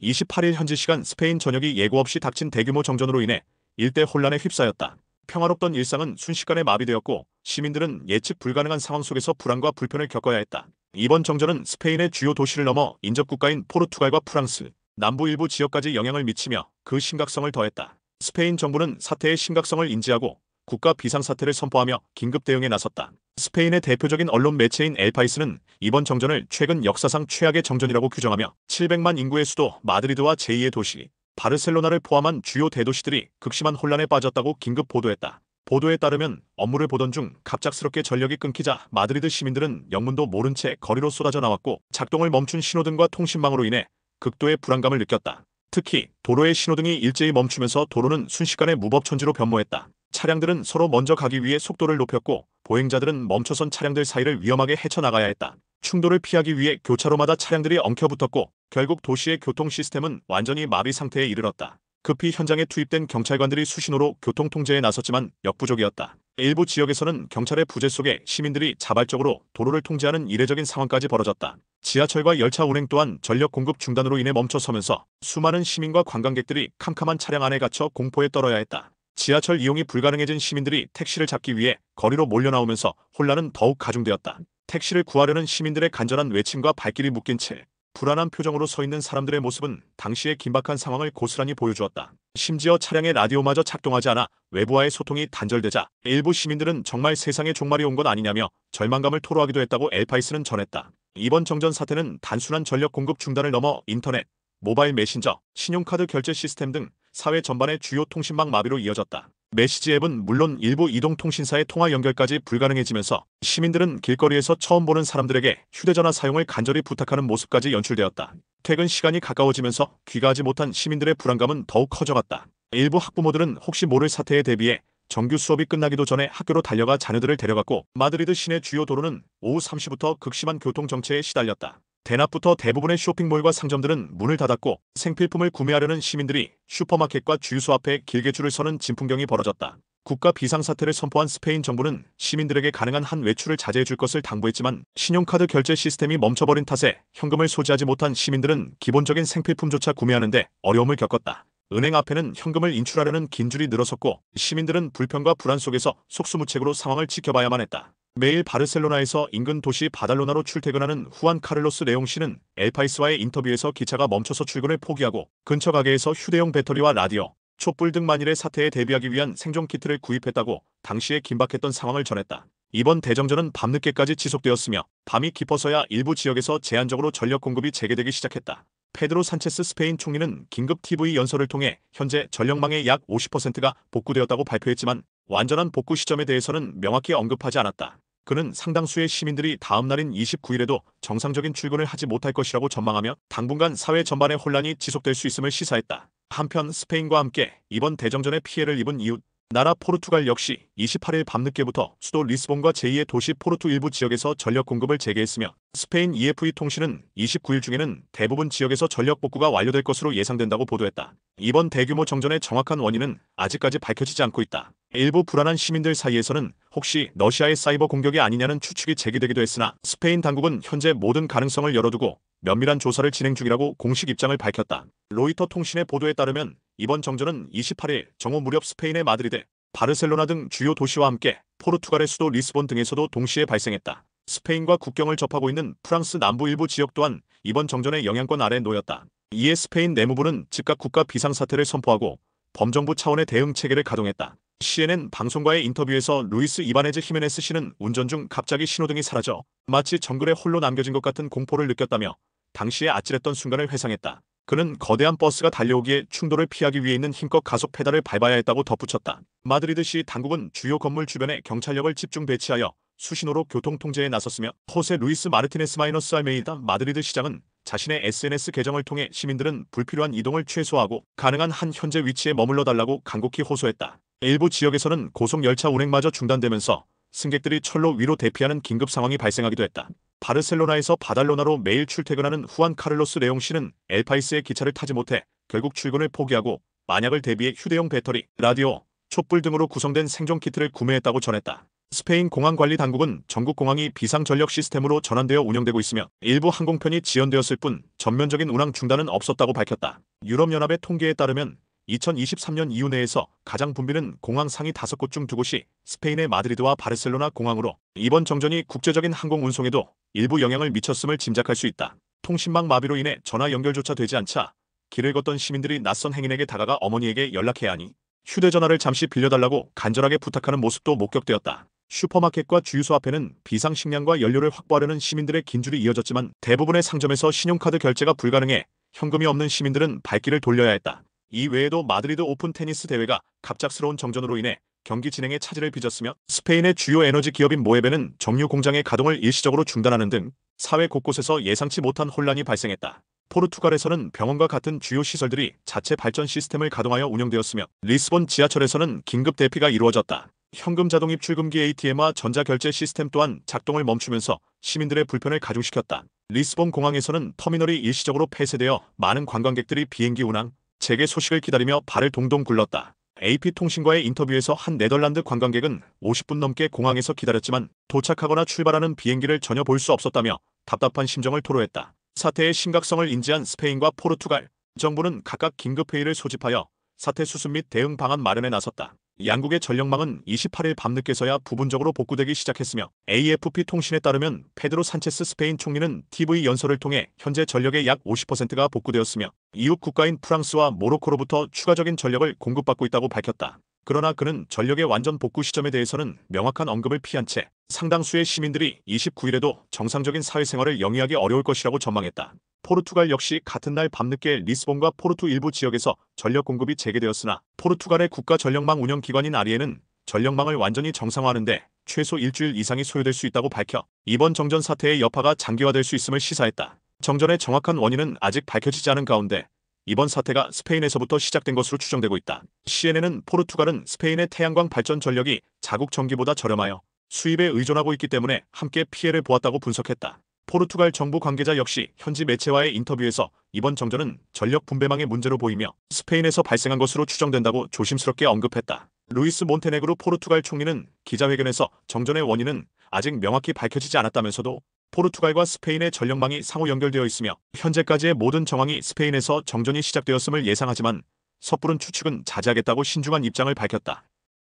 28일 현지 시간 스페인 전역이 예고 없이 닥친 대규모 정전으로 인해 일대 혼란에 휩싸였다. 평화롭던 일상은 순식간에 마비되었고 시민들은 예측 불가능한 상황 속에서 불안과 불편을 겪어야 했다. 이번 정전은 스페인의 주요 도시를 넘어 인접 국가인 포르투갈과 프랑스, 남부 일부 지역까지 영향을 미치며 그 심각성을 더했다. 스페인 정부는 사태의 심각성을 인지하고 국가 비상사태를 선포하며 긴급 대응에 나섰다. 스페인의 대표적인 언론 매체인 엘파이스는 이번 정전을 최근 역사상 최악의 정전이라고 규정하며 700만 인구의 수도 마드리드와 제2의 도시 바르셀로나를 포함한 주요 대도시들이 극심한 혼란에 빠졌다고 긴급 보도했다. 보도에 따르면 업무를 보던 중 갑작스럽게 전력이 끊기자 마드리드 시민들은 영문도 모른 채 거리로 쏟아져 나왔고 작동을 멈춘 신호등과 통신망으로 인해 극도의 불안감을 느꼈다. 특히 도로의 신호등이 일제히 멈추면서 도로는 순식간에 무법천지로 변모했다. 차량들은 서로 먼저 가기 위해 속도를 높였고 보행자들은 멈춰선 차량들 사이를 위험하게 헤쳐나가야 했다. 충돌을 피하기 위해 교차로마다 차량들이 엉켜붙었고 결국 도시의 교통 시스템은 완전히 마비 상태에 이르렀다. 급히 현장에 투입된 경찰관들이 수신호로 교통 통제에 나섰지만 역부족이었다. 일부 지역에서는 경찰의 부재 속에 시민들이 자발적으로 도로를 통제하는 이례적인 상황까지 벌어졌다. 지하철과 열차 운행 또한 전력 공급 중단으로 인해 멈춰서면서 수많은 시민과 관광객들이 캄캄한 차량 안에 갇혀 공포에 떨어야 했다. 지하철 이용이 불가능해진 시민들이 택시를 잡기 위해 거리로 몰려나오면서 혼란은 더욱 가중되었다. 택시를 구하려는 시민들의 간절한 외침과 발길이 묶인 채 불안한 표정으로 서 있는 사람들의 모습은 당시의 긴박한 상황을 고스란히 보여주었다. 심지어 차량의 라디오마저 작동하지 않아 외부와의 소통이 단절되자 일부 시민들은 정말 세상에 종말이 온 것 아니냐며 절망감을 토로하기도 했다고 엘파이스는 전했다. 이번 정전 사태는 단순한 전력 공급 중단을 넘어 인터넷, 모바일 메신저, 신용카드 결제 시스템 등 사회 전반의 주요 통신망 마비로 이어졌다. 메시지 앱은 물론 일부 이동통신사의 통화 연결까지 불가능해지면서 시민들은 길거리에서 처음 보는 사람들에게 휴대전화 사용을 간절히 부탁하는 모습까지 연출되었다. 퇴근 시간이 가까워지면서 귀가하지 못한 시민들의 불안감은 더욱 커져갔다. 일부 학부모들은 혹시 모를 사태에 대비해 정규 수업이 끝나기도 전에 학교로 달려가 자녀들을 데려갔고 마드리드 시내 주요 도로는 오후 3시부터 극심한 교통정체에 시달렸다. 대낮부터 대부분의 쇼핑몰과 상점들은 문을 닫았고 생필품을 구매하려는 시민들이 슈퍼마켓과 주유소 앞에 길게 줄을 서는 진풍경이 벌어졌다. 국가 비상사태를 선포한 스페인 정부는 시민들에게 가능한 한 외출을 자제해 줄 것을 당부했지만 신용카드 결제 시스템이 멈춰버린 탓에 현금을 소지하지 못한 시민들은 기본적인 생필품조차 구매하는데 어려움을 겪었다. 은행 앞에는 현금을 인출하려는 긴 줄이 늘어섰고 시민들은 불편과 불안 속에서 속수무책으로 상황을 지켜봐야만 했다. 매일 바르셀로나에서 인근 도시 바달로나로 출퇴근하는 후안 카를로스 레옹 씨는 엘파이스와의 인터뷰에서 기차가 멈춰서 출근을 포기하고 근처 가게에서 휴대용 배터리와 라디오, 촛불 등 만일의 사태에 대비하기 위한 생존 키트를 구입했다고 당시에 긴박했던 상황을 전했다. 이번 대정전은 밤늦게까지 지속되었으며 밤이 깊어서야 일부 지역에서 제한적으로 전력 공급이 재개되기 시작했다. 페드로 산체스 스페인 총리는 긴급 TV 연설을 통해 현재 전력망의 약 50%가 복구되었다고 발표했지만 완전한 복구 시점에 대해서는 명확히 언급하지 않았다. 그는 상당수의 시민들이 다음 날인 29일에도 정상적인 출근을 하지 못할 것이라고 전망하며 당분간 사회 전반의 혼란이 지속될 수 있음을 시사했다. 한편 스페인과 함께 이번 대정전의 피해를 입은 이웃 나라 포르투갈 역시 28일 밤늦게부터 수도 리스본과 제2의 도시 포르투 일부 지역에서 전력 공급을 재개했으며 스페인 EFE 통신은 29일 중에는 대부분 지역에서 전력 복구가 완료될 것으로 예상된다고 보도했다. 이번 대규모 정전의 정확한 원인은 아직까지 밝혀지지 않고 있다. 일부 불안한 시민들 사이에서는 혹시 러시아의 사이버 공격이 아니냐는 추측이 제기되기도 했으나 스페인 당국은 현재 모든 가능성을 열어두고 면밀한 조사를 진행 중이라고 공식 입장을 밝혔다. 로이터 통신의 보도에 따르면 이번 정전은 28일 정오 무렵 스페인의 마드리드, 바르셀로나 등 주요 도시와 함께 포르투갈의 수도 리스본 등에서도 동시에 발생했다. 스페인과 국경을 접하고 있는 프랑스 남부 일부 지역 또한 이번 정전의 영향권 아래 놓였다. 이에 스페인 내무부는 즉각 국가 비상사태를 선포하고 범정부 차원의 대응 체계를 가동했다. CNN 방송과의 인터뷰에서 루이스 이바네즈 히메네스 씨는 운전 중 갑자기 신호등이 사라져 마치 정글에 홀로 남겨진 것 같은 공포를 느꼈다며 당시에 아찔했던 순간을 회상했다. 그는 거대한 버스가 달려오기에 충돌을 피하기 위해 있는 힘껏 가속 페달을 밟아야 했다고 덧붙였다. 마드리드시 당국은 주요 건물 주변에 경찰력을 집중 배치하여 수신호로 교통 통제에 나섰으며 호세 루이스 마르티네스 마이너스 알메이다 마드리드 시장은 자신의 SNS 계정을 통해 시민들은 불필요한 이동을 최소화하고 가능한 한 현재 위치에 머물러 달라고 간곡히 호소했다. 일부 지역에서는 고속열차 운행마저 중단되면서 승객들이 철로 위로 대피하는 긴급 상황이 발생하기도 했다. 바르셀로나에서 바달로나로 매일 출퇴근하는 후안 카를로스 레옹 씨는 엘파이스의 기차를 타지 못해 결국 출근을 포기하고 만약을 대비해 휴대용 배터리, 라디오, 촛불 등으로 구성된 생존 키트를 구매했다고 전했다. 스페인 공항관리 당국은 전국 공항이 비상전력 시스템으로 전환되어 운영되고 있으며 일부 항공편이 지연되었을 뿐 전면적인 운항 중단은 없었다고 밝혔다. 유럽연합의 통계에 따르면 2023년 이후 내에서 가장 붐비는 공항 상위 5곳 중 2곳이 스페인의 마드리드와 바르셀로나 공항으로 이번 정전이 국제적인 항공 운송에도 일부 영향을 미쳤음을 짐작할 수 있다. 통신망 마비로 인해 전화 연결조차 되지 않자 길을 걷던 시민들이 낯선 행인에게 다가가 어머니에게 연락해야 하니 휴대전화를 잠시 빌려달라고 간절하게 부탁하는 모습도 목격되었다. 슈퍼마켓과 주유소 앞에는 비상식량과 연료를 확보하려는 시민들의 긴 줄이 이어졌지만 대부분의 상점에서 신용카드 결제가 불가능해 현금이 없는 시민들은 발길을 돌려야 했다. 이 외에도 마드리드 오픈 테니스 대회가 갑작스러운 정전으로 인해 경기 진행에 차질을 빚었으며 스페인의 주요 에너지 기업인 모에베는 정유 공장의 가동을 일시적으로 중단하는 등 사회 곳곳에서 예상치 못한 혼란이 발생했다. 포르투갈에서는 병원과 같은 주요 시설들이 자체 발전 시스템을 가동하여 운영되었으며 리스본 지하철에서는 긴급 대피가 이루어졌다. 현금 자동 입출금기 ATM와 전자결제 시스템 또한 작동을 멈추면서 시민들의 불편을 가중시켰다. 리스본 공항에서는 터미널이 일시적으로 폐쇄되어 많은 관광객들이 비행기 운항, 재개 소식을 기다리며 발을 동동 굴렀다. AP통신과의 인터뷰에서 한 네덜란드 관광객은 50분 넘게 공항에서 기다렸지만 도착하거나 출발하는 비행기를 전혀 볼 수 없었다며 답답한 심정을 토로했다. 사태의 심각성을 인지한 스페인과 포르투갈 정부는 각각 긴급회의를 소집하여 사태 수습 및 대응 방안 마련에 나섰다. 양국의 전력망은 28일 밤늦게서야 부분적으로 복구되기 시작했으며 AFP 통신에 따르면 페드로 산체스 스페인 총리는 TV 연설을 통해 현재 전력의 약 50%가 복구되었으며 이웃 국가인 프랑스와 모로코로부터 추가적인 전력을 공급받고 있다고 밝혔다. 그러나 그는 전력의 완전 복구 시점에 대해서는 명확한 언급을 피한 채 상당수의 시민들이 29일에도 정상적인 사회생활을 영위하기 어려울 것이라고 전망했다. 포르투갈 역시 같은 날 밤늦게 리스본과 포르투 일부 지역에서 전력 공급이 재개되었으나 포르투갈의 국가 전력망 운영기관인 아리에는 전력망을 완전히 정상화하는 데 최소 일주일 이상이 소요될 수 있다고 밝혀 이번 정전 사태의 여파가 장기화될 수 있음을 시사했다. 정전의 정확한 원인은 아직 밝혀지지 않은 가운데 이번 사태가 스페인에서부터 시작된 것으로 추정되고 있다. CNN은 포르투갈은 스페인의 태양광 발전 전력이 자국 전기보다 저렴하여 수입에 의존하고 있기 때문에 함께 피해를 보았다고 분석했다. 포르투갈 정부 관계자 역시 현지 매체와의 인터뷰에서 이번 정전은 전력 분배망의 문제로 보이며 스페인에서 발생한 것으로 추정된다고 조심스럽게 언급했다. 루이스 몬테네그로 포르투갈 총리는 기자회견에서 정전의 원인은 아직 명확히 밝혀지지 않았다면서도 포르투갈과 스페인의 전력망이 상호 연결되어 있으며 현재까지의 모든 정황이 스페인에서 정전이 시작되었음을 예상하지만 섣부른 추측은 자제하겠다고 신중한 입장을 밝혔다.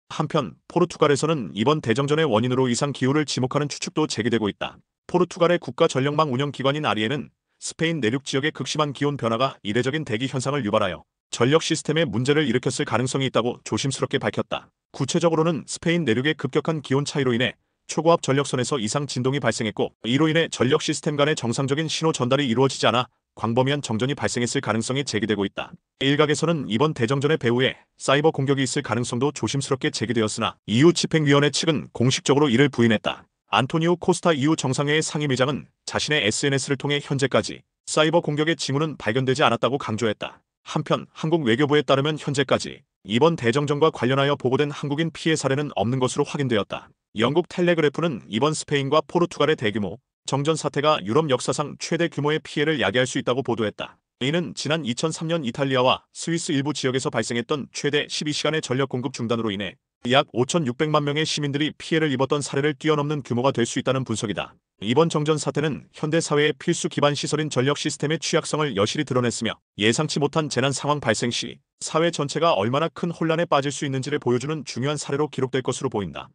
한편 포르투갈에서는 이번 대정전의 원인으로 이상 기후를 지목하는 추측도 제기되고 있다. 포르투갈의 국가 전력망 운영 기관인 아리에는 스페인 내륙 지역의 극심한 기온 변화가 이례적인 대기 현상을 유발하여 전력 시스템에 문제를 일으켰을 가능성이 있다고 조심스럽게 밝혔다. 구체적으로는 스페인 내륙의 급격한 기온 차이로 인해 초고압 전력선에서 이상 진동이 발생했고 이로 인해 전력 시스템 간의 정상적인 신호 전달이 이루어지지 않아 광범위한 정전이 발생했을 가능성이 제기되고 있다. 일각에서는 이번 대정전의 배후에 사이버 공격이 있을 가능성도 조심스럽게 제기되었으나 EU 집행위원회 측은 공식적으로 이를 부인했다. 안토니오 코스타 EU 정상회의 상임의장은 자신의 SNS를 통해 현재까지 사이버 공격의 징후는 발견되지 않았다고 강조했다. 한편 한국 외교부에 따르면 현재까지 이번 대정전과 관련하여 보고된 한국인 피해 사례는 없는 것으로 확인되었다. 영국 텔레그래프는 이번 스페인과 포르투갈의 대규모 정전 사태가 유럽 역사상 최대 규모의 피해를 야기할 수 있다고 보도했다. 이는 지난 2003년 이탈리아와 스위스 일부 지역에서 발생했던 최대 12시간의 전력 공급 중단으로 인해 약 5,600만 명의 시민들이 피해를 입었던 사례를 뛰어넘는 규모가 될 수 있다는 분석이다. 이번 정전 사태는 현대 사회의 필수 기반 시설인 전력 시스템의 취약성을 여실히 드러냈으며 예상치 못한 재난 상황 발생 시 사회 전체가 얼마나 큰 혼란에 빠질 수 있는지를 보여주는 중요한 사례로 기록될 것으로 보인다.